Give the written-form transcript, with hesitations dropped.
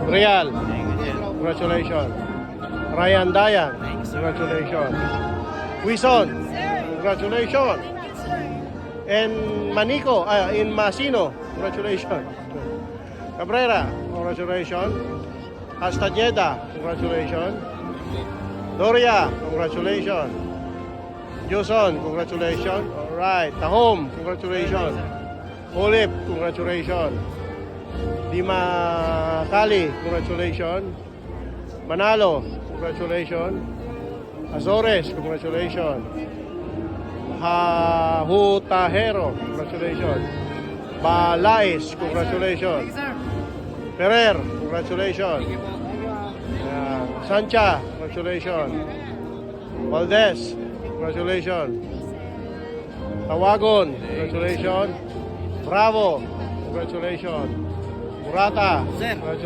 Real, Thank you, sir. congratulations. Ryan Dayan, congratulations. Wison, congratulations. And Manico, in Masino, congratulations. Cabrera, congratulations. Castañeda, congratulations. Doria, congratulations. Joson, congratulations. Alright, Tahom, congratulations. Olip, congratulations. Dima Kali, congratulations. Manalo, congratulations. Azores, congratulations. Hutahero, congratulations. Balais, congratulations. Ferrer, congratulations. Sancha, congratulations. Valdez, congratulations. Tawagon, congratulations. Bravo, congratulations. Murata, Sir. congratulations.